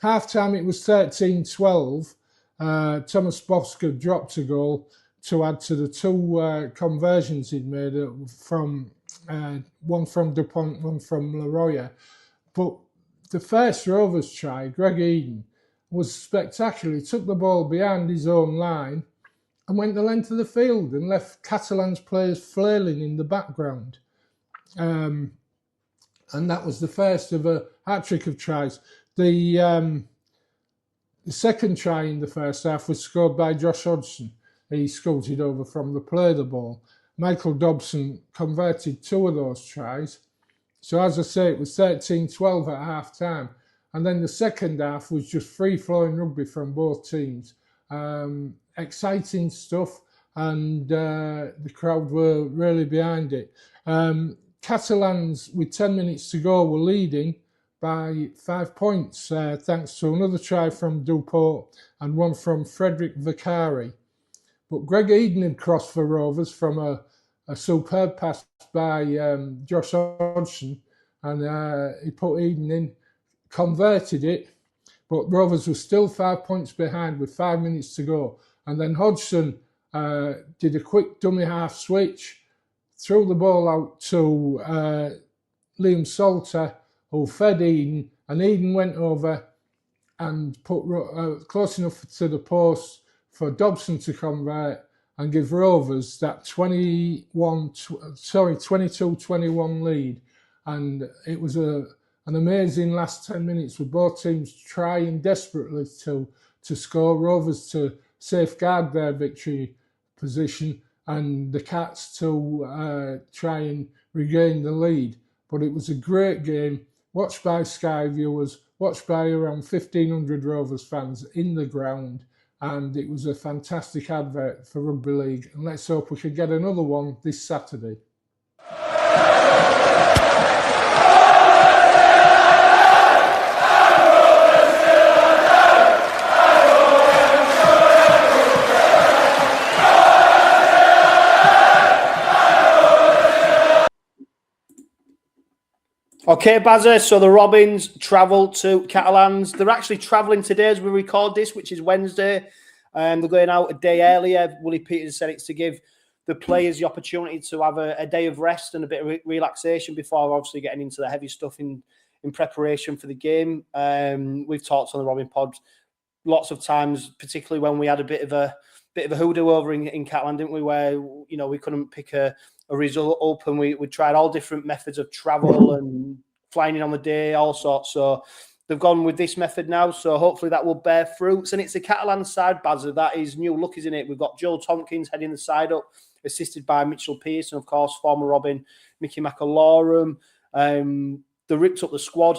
Half-time it was 13-12. Thomas Bosker dropped a goal to add to the 2 conversions he'd made from one from Dupont, one from Leroyer. But the first Rovers try, Greg Eden, was spectacular. He took the ball behind his own line and went the length of the field and left Catalans players flailing in the background. And that was the first of a hat-trick of tries. The second try in the first half was scored by Josh Hodgson. He scooted over from the play of the ball. Michael Dobson converted 2 of those tries. So as I say, it was 13-12 at half-time. And then the second half was just free-flowing rugby from both teams. Exciting stuff, and the crowd were really behind it. Catalans, with 10 minutes to go, were leading by 5 points, thanks to another try from Dupont and one from Frederick Vicari. But Greg Eden had crossed for Rovers from a superb pass by Josh Hodgson, and he put Eden in, converted it, but Rovers were still 5 points behind with 5 minutes to go. And then Hodgson did a quick dummy half switch, threw the ball out to Liam Salter, who fed Eden, and Eden went over and put close enough to the post for Dobson to convert and give Rovers that 22-21 lead. And it was an amazing last 10 minutes with both teams trying desperately to score. Rovers to safeguard their victory position, and the Cats to try and regain the lead. But it was a great game, watched by Sky viewers, watched by around 1,500 Rovers fans in the ground, and it was a fantastic advert for Rugby League. And let's hope we can get another one this Saturday. Okay, Bazza, so the Robins travel to Catalans. They're actually travelling today as we record this, which is Wednesday. They're going out a day earlier. Willie Peters said it's to give the players the opportunity to have a day of rest and a bit of relaxation before obviously getting into the heavy stuff in preparation for the game. We've talked on the Robin Pod lots of times, particularly when we had a bit of a hoodoo over in Catalan, didn't we? Where, you know, we couldn't pick a result up, and we tried all different methods of travel and flying in on the day, all sorts. So they've gone with this method now, so hopefully that will bear fruits. And it's the Catalan side, Bazza, that is new look, isn't it? We've got Joe Tompkins heading the side up, assisted by Mitchell Pearson, of course, former Robin, Mickey McAlorum. They ripped up the squad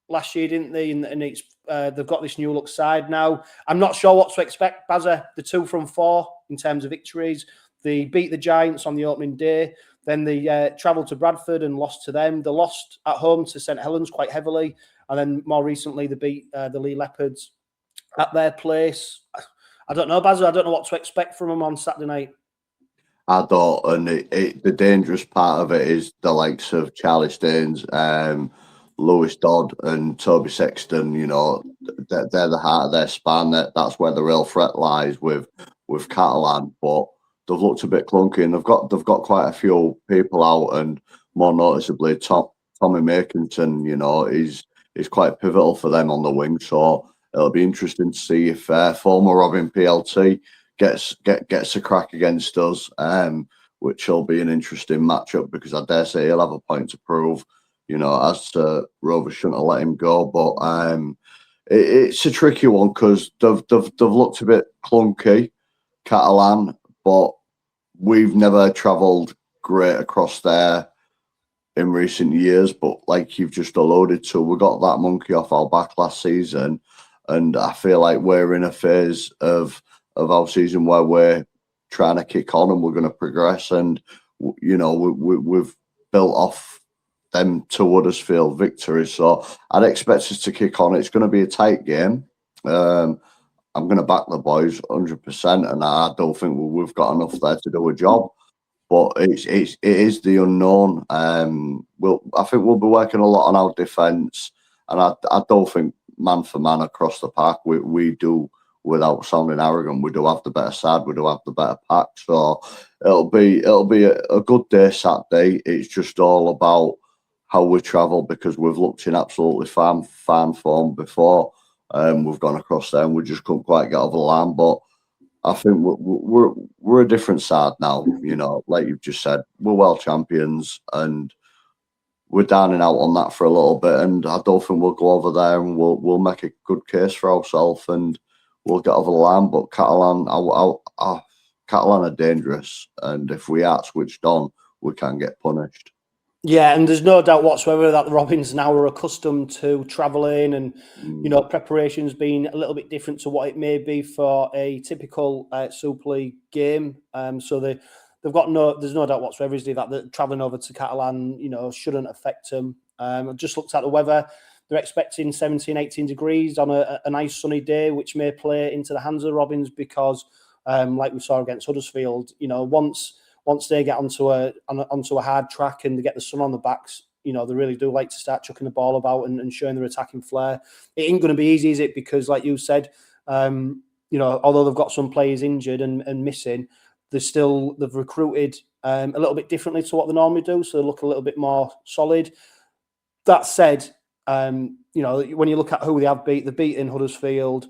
last year, didn't they? And it's they've got this new look side now. I'm not sure what to expect, Bazza. The 2 from 4 in terms of victories. They beat the Giants on the opening day. Then they travelled to Bradford and lost to them. They lost at home to St Helens quite heavily. And then more recently, they beat the Lee Leopards at their place. I don't know, Bazza. I don't know what to expect from them on Saturday night. I don't, and the dangerous part of it is the likes of Charlie Staines, Lewis Dodd and Toby Sexton, you know, they're the heart of their span. That's where the real threat lies with Catalan. But they've looked a bit clunky, and they've got quite a few people out, and more noticeably Tommy Makinson, you know, is quite pivotal for them on the wing. So it'll be interesting to see if former Robin PLT gets a crack against us, which will be an interesting matchup, because I dare say he'll have a point to prove. You know, as to Rovers shouldn't have let him go, but it's a tricky one because they've looked a bit clunky, Catalan, but we've never travelled great across there in recent years. But like you've just alluded to, we got that monkey off our back last season, and I feel like we're in a phase of our season where we're trying to kick on and we're going to progress. And you know, we've built off them to Huddersfield victories, so I'd expect us to kick on. It's going to be a tight game. I'm going to back the boys 100%, and I don't think we've got enough there to do a job. But it is the unknown. I think we'll be working a lot on our defence, and I don't think man for man across the park we do, without sounding arrogant, we do have the better side, we do have the better pack. So it'll be a good day Saturday. It's just all about how we travel, because we've looked in absolutely fan form before. We've gone across there and we just couldn't quite get over the line. But I think we're a different side now. You know, like you've just said, we're world champions, and we're downing out on that for a little bit. And I don't think we'll go over there and we'll make a good case for ourselves and we'll get over the line. But Catalan are dangerous, and if we are switched on, we can get punished. Yeah, and there's no doubt whatsoever that the Robins now are accustomed to travelling, and you know, preparations being a little bit different to what it may be for a typical Super League game. So they've got there's no doubt whatsoever, is there, that travelling over to Catalan, you know, shouldn't affect them. I've just looked at the weather. They're expecting 17, 18 degrees on a nice sunny day, which may play into the hands of the Robins, because like we saw against Huddersfield, you know, once they get onto a hard track and they get the sun on the backs, you know, they really do like to start chucking the ball about and showing their attacking flair. It ain't going to be easy, is it? Because like you said, you know, although they've got some players injured and missing, they've recruited a little bit differently to what they normally do, so they look a little bit more solid. That said, you know, when you look at who they have beat, they've beaten Huddersfield,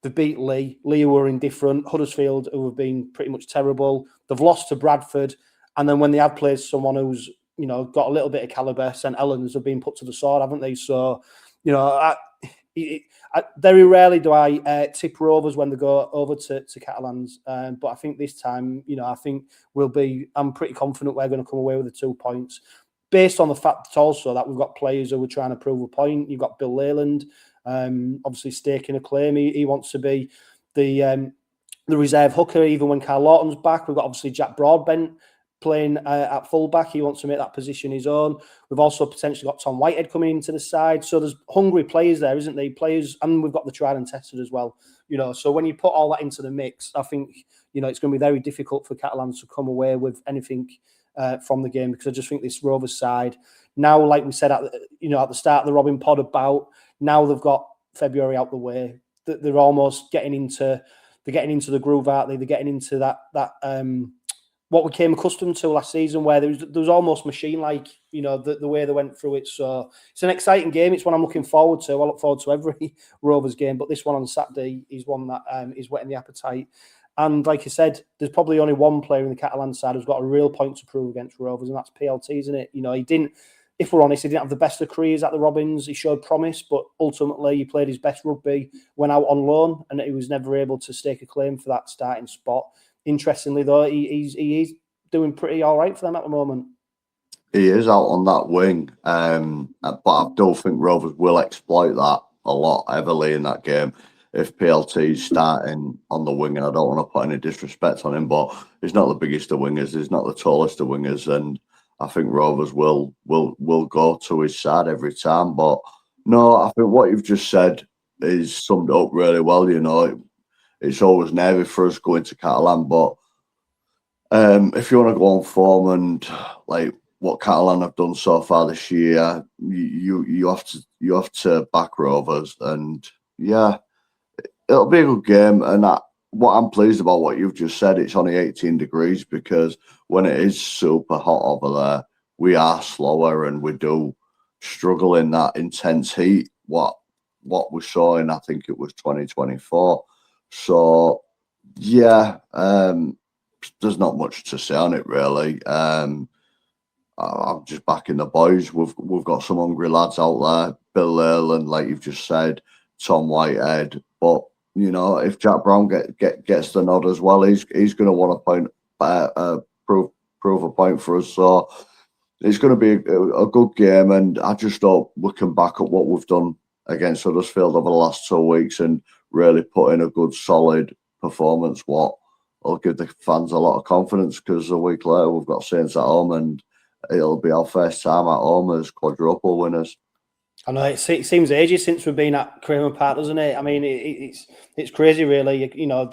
they beat Lee, who were indifferent, Huddersfield, who have been pretty much terrible. They've lost to Bradford. And then when they have played someone who's, you know, got a little bit of calibre, St Helens have been put to the sword, haven't they? So, you know, very rarely do I tip Rovers when they go over to Catalans. But I think this time, you know, I'm pretty confident we're going to come away with the 2 points, based on the fact also that we've got players who are trying to prove a point. You've got Bill Leyland, obviously staking a claim. He wants to be the reserve hooker even when Carl Lawton's back. We've got obviously Jack Broadbent playing at fullback. He wants to make that position his own. We've also potentially got Tom Whitehead coming into the side. So there's hungry players there, isn't there? Players, and we've got the tried and tested as well. You know, so when you put all that into the mix, I think, you know, it's going to be very difficult for Catalans to come away with anything from the game, because I just think this Rovers side now, like we said at the start of the Robin Pod, about now they've got February out the way, they're almost getting into the groove, aren't they? They're getting into that what we came accustomed to last season, where there was almost machine-like, you know, the way they went through it. So it's an exciting game. It's one I'm looking forward to. I look forward to every Rovers game, but this one on Saturday is one that is whetting the appetite. And like I said, there's probably only one player in the Catalan side who's got a real point to prove against Rovers, and that's PLT, isn't it? You know, he didn't if we're honest, he didn't have the best of careers at the Robins. He showed promise, but ultimately he played his best rugby, went out on loan, and he was never able to stake a claim for that starting spot. Interestingly, though, he is doing pretty all right for them at the moment. He is out on that wing, but I don't think Rovers will exploit that a lot heavily in that game. If PLT's starting on the wing, and I don't want to put any disrespect on him, but he's not the biggest of wingers, he's not the tallest of wingers, and I think Rovers will go to his side every time. But no, I think what you've just said is summed up really well. You know, it's always nervy for us going to Catalan, but if you want to go on form and like what Catalan have done so far this year, you have to back Rovers, and yeah, it'll be a good game. And what I'm pleased about what you've just said, it's only 18 degrees, because when it is super hot over there, we are slower and we do struggle in that intense heat. What we saw in, I think it was 2024. So yeah, there's not much to say on it really. I'm just backing the boys. We've got some hungry lads out there. Bill Leyland, like you've just said, Tom Whitehead. But you know, if Jack Brown gets the nod as well, he's going to want to prove a point for us. So it's going to be a good game, and I just hope we can back up what we've done against Huddersfield over the last 2 weeks and really put in a good, solid performance. What will give the fans a lot of confidence, because a week later we've got Saints at home, and it'll be our first time at home as quadruple winners. I know it seems ages since we've been at Craven Park, doesn't it? I mean, it's crazy, really. You know,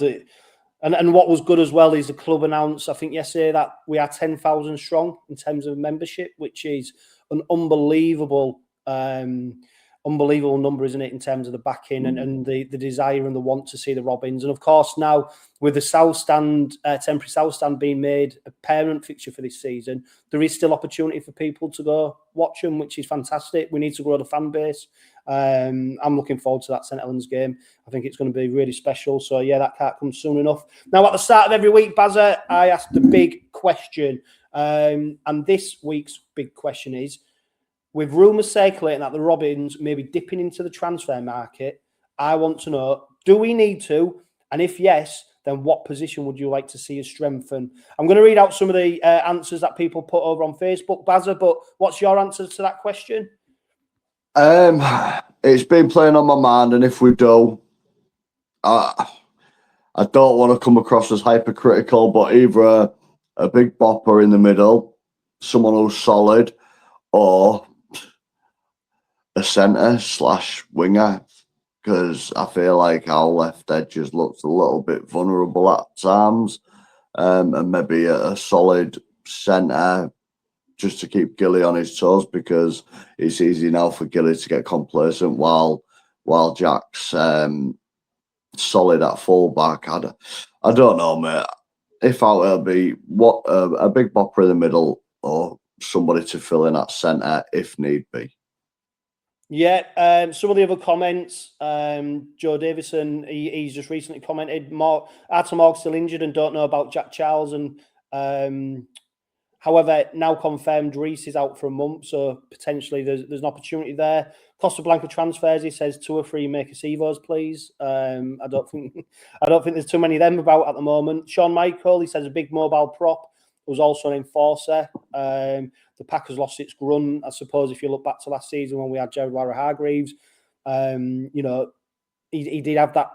and what was good as well is the club announced, I think yesterday, that we are 10,000 strong in terms of membership, which is an unbelievable number, isn't it, in terms of the backing and the desire and the want to see the Robins. And of course, now with the South Stand, temporary South Stand being made a permanent fixture for this season, there is still opportunity for people to go watch them, which is fantastic. We need to grow the fan base. I'm looking forward to that St Helens game. I think it's going to be really special. So yeah, that can't come soon enough. Now, at the start of every week, Bazza, I ask the big question. And this week's big question is, with rumours circulating that the Robins may be dipping into the transfer market, I want to know, do we need to? And if yes, then what position would you like to see us strengthen? I'm going to read out some of the answers that people put over on Facebook, Bazza, but what's your answer to that question? It's been playing on my mind, and if we do, I don't want to come across as hypercritical, but either a big bopper in the middle, someone who's solid, or a centre/winger, because I feel like our left edge just looks a little bit vulnerable at times, and maybe a solid centre just to keep Gilly on his toes, because it's easy now for Gilly to get complacent while Jack's solid at fullback. I don't know, mate. If I will be a big bopper in the middle, or somebody to fill in at centre if need be. Yeah, some of the other comments, Joe Davison, he's just recently commented, Arthur Morg's still injured and don't know about Jack Charles, and however, now confirmed Reece is out for a month, so potentially there's an opportunity there. Costa Blanca transfers, he says 2 or 3 Marcus Evos, please. I don't think there's too many of them about at the moment. Sean Michael, he says a big mobile prop, was also an enforcer. The pack has lost its grunt, I suppose, if you look back to last season when we had Jared Warrer-Hargreaves. You know, he did have that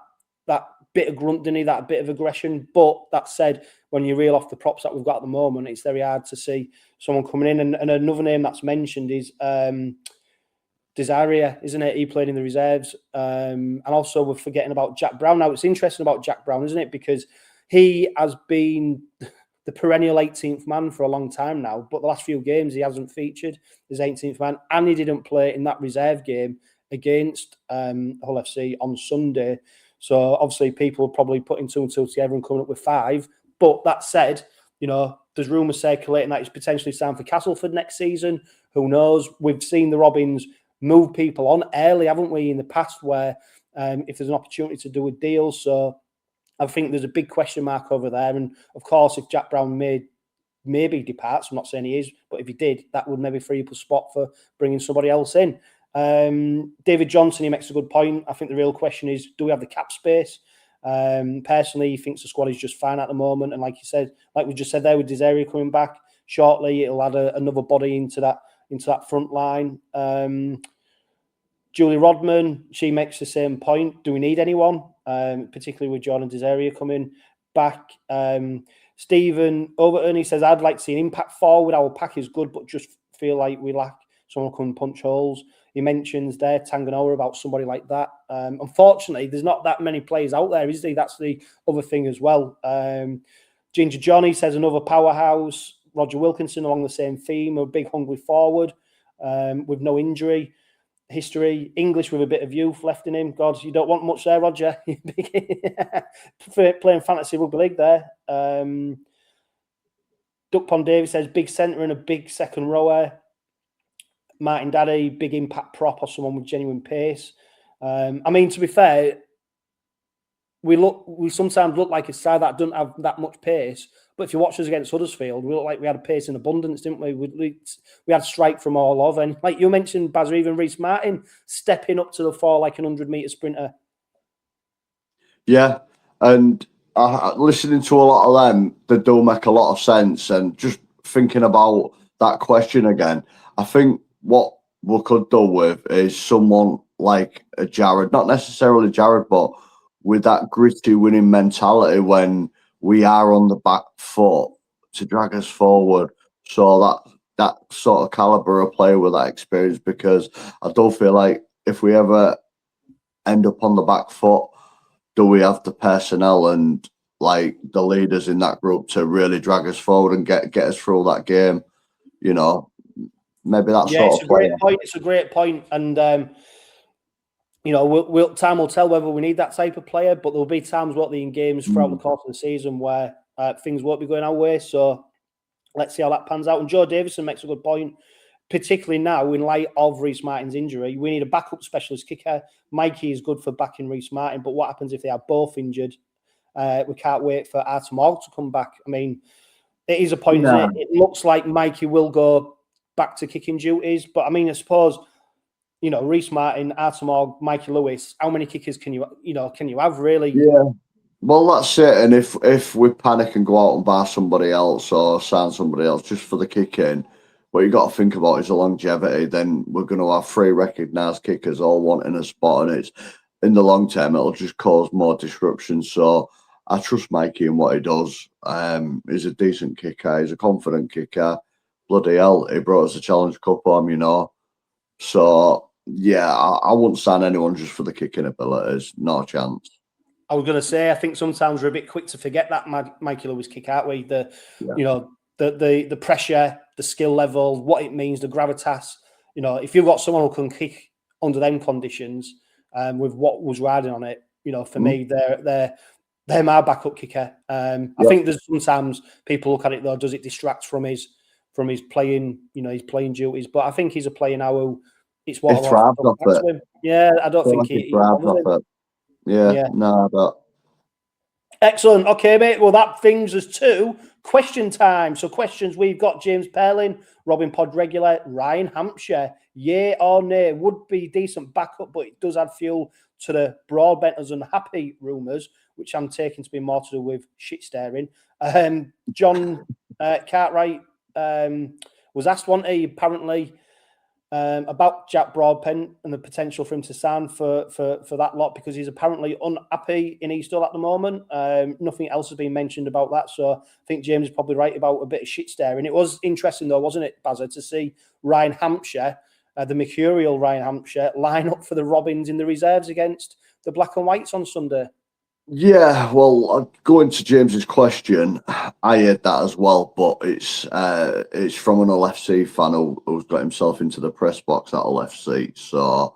bit of grunt, didn't he? That bit of aggression. But that said, when you reel off the props that we've got at the moment, it's very hard to see someone coming in. And another name that's mentioned is Desire, isn't it? He played in the reserves. And also we're forgetting about Jack Brown. Now, it's interesting about Jack Brown, isn't it? Because he has been the perennial 18th man for a long time now, but the last few games he hasn't featured as 18th man, and he didn't play in that reserve game against Hull FC on Sunday. So obviously people are probably putting 2 and 2 together and coming up with 5. But that said, you know, there's rumours circulating that he's potentially signed for Castleford next season. Who knows? We've seen the Robins move people on early, haven't we, in the past, where if there's an opportunity to do a deal. So I think there's a big question mark over there. And of course, if Jack Brown may maybe departs. I'm not saying he is, but if he did, that would maybe free up a spot for bringing somebody else in. David Johnson, he makes a good point. I think the real question is, do we have the cap space? Personally, he thinks the squad is just fine at the moment. And like you said, like we just said there with Desiree coming back shortly, it'll add another body into that front line. Julie Rodman, she makes the same point. Do we need anyone? Particularly with Jordan Desiree coming back. Stephen Overton, he says, I'd like to see an impact forward. Our pack is good, but just feel like we lack someone who can punch holes. He mentions there Tanganoa about somebody like that. Unfortunately, there's not that many players out there, is there? That's the other thing as well. Ginger Johnny says another powerhouse. Roger Wilkinson along the same theme, a big hungry forward with no injury history. English with a bit of youth left in him. God, you don't want much there, Roger. Playing fantasy rugby league there. Duck Pond Davis says big centre and a big second rower. Martin Daddy, big impact prop or someone with genuine pace. I mean, to be fair, we sometimes look like a side that doesn't have that much pace. But if you watch us against Huddersfield, we look like we had a pace in abundance, didn't we? We had strike from all over. And like you mentioned, Baz, or even Reece Martin stepping up to the fore like an 100-metre sprinter. Yeah, and listening to a lot of them, they do make a lot of sense. And just thinking about that question again, I think what we could do with is someone like a Jared, not necessarily Jared, but with that gritty winning mentality when we are on the back foot to drag us forward. So that sort of caliber of player with that experience, because I don't feel like if we ever end up on the back foot, do we have the personnel and like the leaders in that group to really drag us forward and get us through that game? You know, maybe that's it's a great point. It's a great point, and you know, time will tell whether we need that type of player. But there'll be times, in games throughout the course of the season where things won't be going our way. So let's see how that pans out. And Joe Davison makes a good point, particularly now in light of Reece Martin's injury. We need a backup specialist kicker. Mikey is good for backing Reece Martin, but what happens if they are both injured? We can't wait for Artemog to come back. I mean, it is a point. No. It looks like Mikey will go back to kicking duties, but I mean, I suppose, you know, Reece Martin, Artemog, Mikey Lewis, how many kickers can you have really? Yeah. Well, that's it. And if we panic and go out and buy somebody else or sign somebody else just for the kicking, what you got to think about is the longevity. Then we're going to have 3 recognised kickers all wanting a spot, and it's in the long term it'll just cause more disruption. So I trust Mikey in what he does. He's a decent kicker. He's a confident kicker. Bloody hell, he brought us a Challenge Cup home, you know. So yeah, I wouldn't sign anyone just for the kicking abilities. No chance. I was going to say, I think sometimes we're a bit quick to forget that Mikey Lewis kick, aren't we? You know, the pressure, the skill level, what it means, the gravitas. You know, if you've got someone who can kick under them conditions, with what was riding on it, you know, for me, they're my backup kicker. I think there's sometimes people look at it though, does it distract from his playing, you know, his playing duties? But I think he's a player now who it's what yeah, I don't think he Yeah, no, but excellent. Okay, mate. Well, that brings us to question time. So, questions we've got: James Perlin, Robin Pod regular, Ryan Hampshire. Yay or nay? Would be decent backup, but it does add fuel to the broadbenters and happy rumours, which I'm taking to be more to do with shit staring. John Cartwright was asked one day apparently about Jack Broadbent and the potential for him to sign for that lot, because he's apparently unhappy in Eastall at the moment. Nothing else has been mentioned about that, so I think James is probably right about a bit of shit staring. It was interesting though, wasn't it, Bazza, to see Ryan Hampshire, the mercurial Ryan Hampshire, line up for the Robins in the reserves against the Black and Whites on Sunday. Yeah, well, going to James's question, I heard that as well, but it's from an LFC fan who's got himself into the press box at LFC. So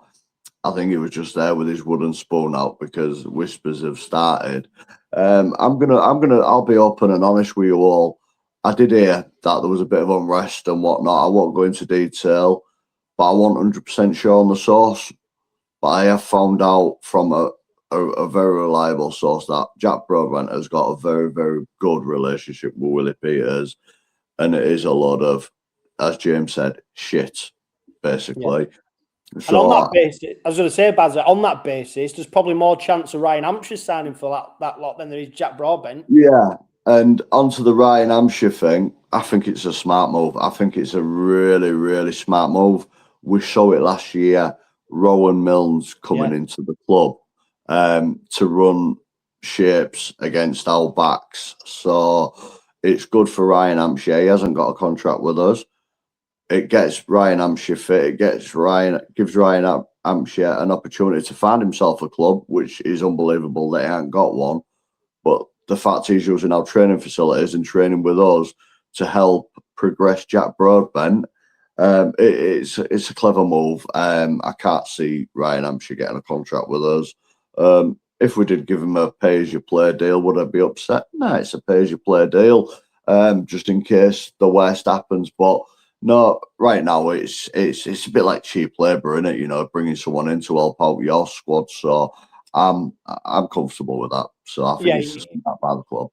I think he was just there with his wooden spoon out because whispers have started. I'll be open and honest with you all. I did hear that there was a bit of unrest and whatnot. I won't go into detail, but I wasn't 100% sure on the source. But I have found out from a very reliable source that Jack Broadbent has got a very, very good relationship with Willie Peters. and it is a lot of, as James said, shit, basically. And So on that basis, I was going to say, Baz, on that basis, there's probably more chance of Ryan Hampshire signing for that lot than there is Jack Broadbent. yeah, and onto the Ryan Hampshire thing, I think it's a smart move. I think it's a really, really smart move. We saw it last year, Rowan Milnes coming into the club to run shapes against our backs. So it's good for Ryan Hampshire. He hasn't got a contract with us. It gets Ryan Hampshire fit. It gives Ryan Hampshire an opportunity to find himself a club, which is unbelievable that he hasn't got one. But the fact he's using our training facilities and training with us to help progress Jack Broadbent, it's a clever move. I can't see Ryan Hampshire getting a contract with us. If we did give him a pay-as-you-play deal, would I be upset? No, it's a pay-as-you-play deal, just in case the worst happens. But no, right now it's a bit like cheap labour, isn't it? You know, bringing someone in to help out your squad. So I'm comfortable with that. So I think it's not bad club.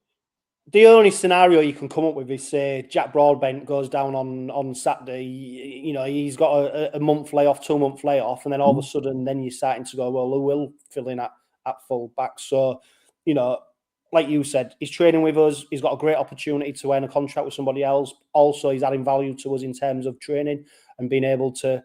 The only scenario you can come up with is, say, Jack Broadbent goes down on Saturday. You know, he's got a month layoff, 2 month layoff, and then all of a sudden, then you're starting to go, well, who will fill in at full back? So, you know, like you said, he's training with us. He's got a great opportunity to earn a contract with somebody else. Also, he's adding value to us in terms of training and being able to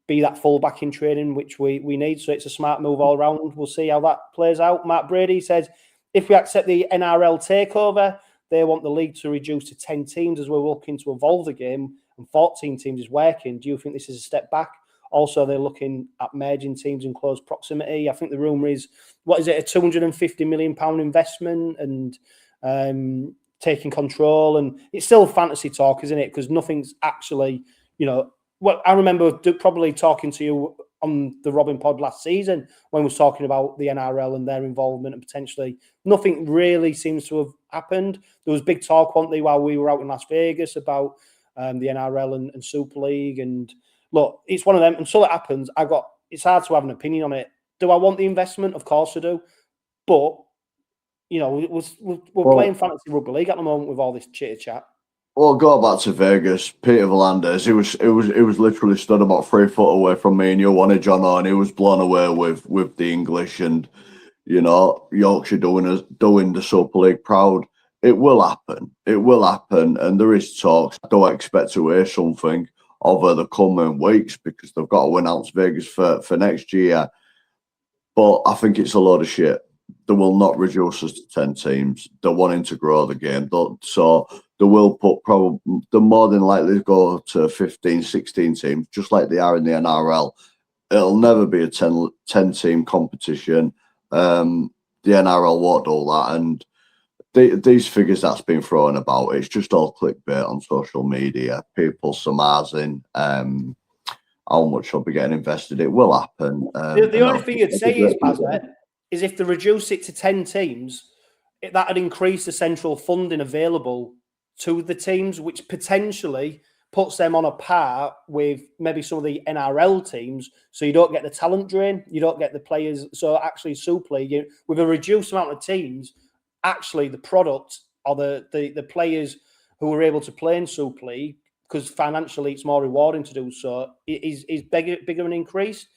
be that full back in training, which we need. So it's a smart move all around. We'll see how that plays out. Matt Brady says, if we accept the NRL takeover, they want the league to reduce to 10 teams as we're looking to evolve the game, and 14 teams is working. Do you think this is a step back? Also, they're looking at merging teams in close proximity. I think the rumour is, what is it, a £250 million investment and taking control. And it's still fantasy talk, isn't it? Because nothing's actually, you know, well, I remember probably talking to you on the Robin Pod last season when we was talking about the NRL and their involvement, and potentially nothing really seems to have happened. There was big talk, wasn't there, while we were out in Las Vegas about the NRL and Super League. And look, it's one of them. Until it happens, it's hard to have an opinion on it. Do I want the investment? Of course I do. But, you know, we're playing fantasy rugby league at the moment with all this chitter chat. Well, go back to Vegas. Peter V'landys, it was literally stood about 3 foot away from me, and you wanted John on. He was blown away with the English and, you know, Yorkshire doing the Super League proud. It will happen. It will happen, and there is talks. I don't expect to hear something over the coming weeks because they've got to announce Vegas for next year. But I think it's a load of shit. They will not reduce us to 10 teams. They're wanting to grow the game. So they will they're more than likely to go to 15, 16 teams, just like they are in the NRL. It'll never be a 10-team competition. The NRL won't do that. And these figures that's been thrown about, it's just all clickbait on social media. People surmising how much will be getting invested. It will happen. The only thing you'd say is if they reduce it to 10 teams, that would increase the central funding available to the teams, which potentially puts them on a par with maybe some of the NRL teams. So you don't get the talent drain, you don't get the players. So actually, Super League, with a reduced amount of teams, actually the product or the players who are able to play in Super League, because financially it's more rewarding to do so, is bigger and increased.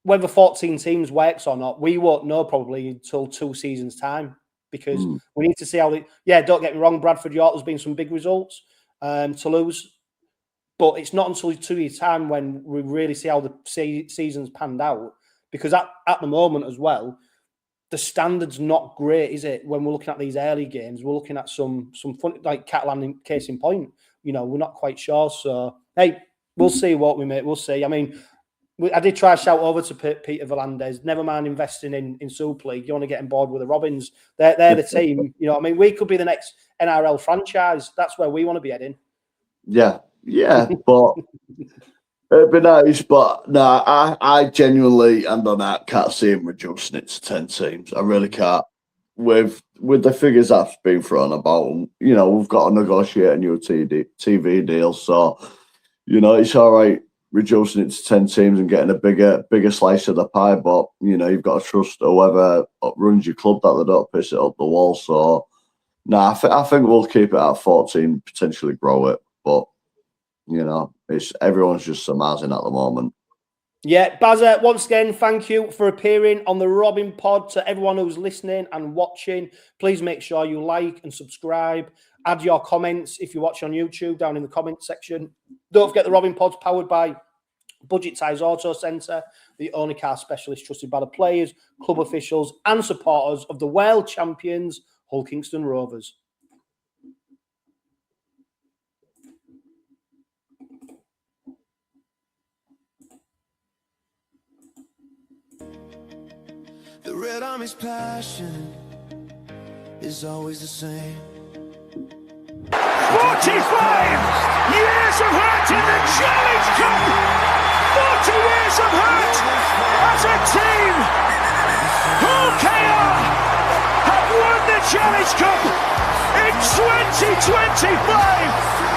Whether 14 teams works or not, we won't know probably until 2 seasons' time, because we need to see how don't get me wrong, Bradford York, there's been some big results, Toulouse, but it's not until 2 years' time when we really see how the season's panned out, because at the moment as well, the standard's not great, is it? When we're looking at these early games, we're looking at some fun, like Catalan case in point. You know, we're not quite sure. So, hey, we'll see what we make. We'll see. I mean, I did try to shout over to Peter V'landys, never mind investing in Super League. You want to get on board with the Robins. They're the team. You know, I mean, we could be the next NRL franchise. That's where we want to be heading. Yeah, but it'd be nice. But no, I genuinely and on that can't see him reducing it to 10 teams. I really can't. With the figures that's been thrown about, you know, we've got to negotiate a new TV deal. So, you know, it's all right reducing it to 10 teams and getting a bigger slice of the pie, but you know, you've got to trust whoever runs your club that they don't piss it up the wall. So No, I think we'll keep it at 14, potentially grow it, but you know, everyone's just surmising at the moment. Yeah, Bazza, once again, thank you for appearing on the Robin Pod. To everyone who's listening and watching, please make sure you like and subscribe. Add your comments if you watch on YouTube down in the comment section. Don't forget the Robin Pod's powered by Budget Tyres Autocentre, the only car specialist trusted by the players, club officials and supporters of the world champions, Hull Kingston Rovers. The Red Army's passion is always the same. 45 years of hurt in the Challenge Cup. 40 years of hurt as a team. Hull KR have won the Challenge Cup in 2025.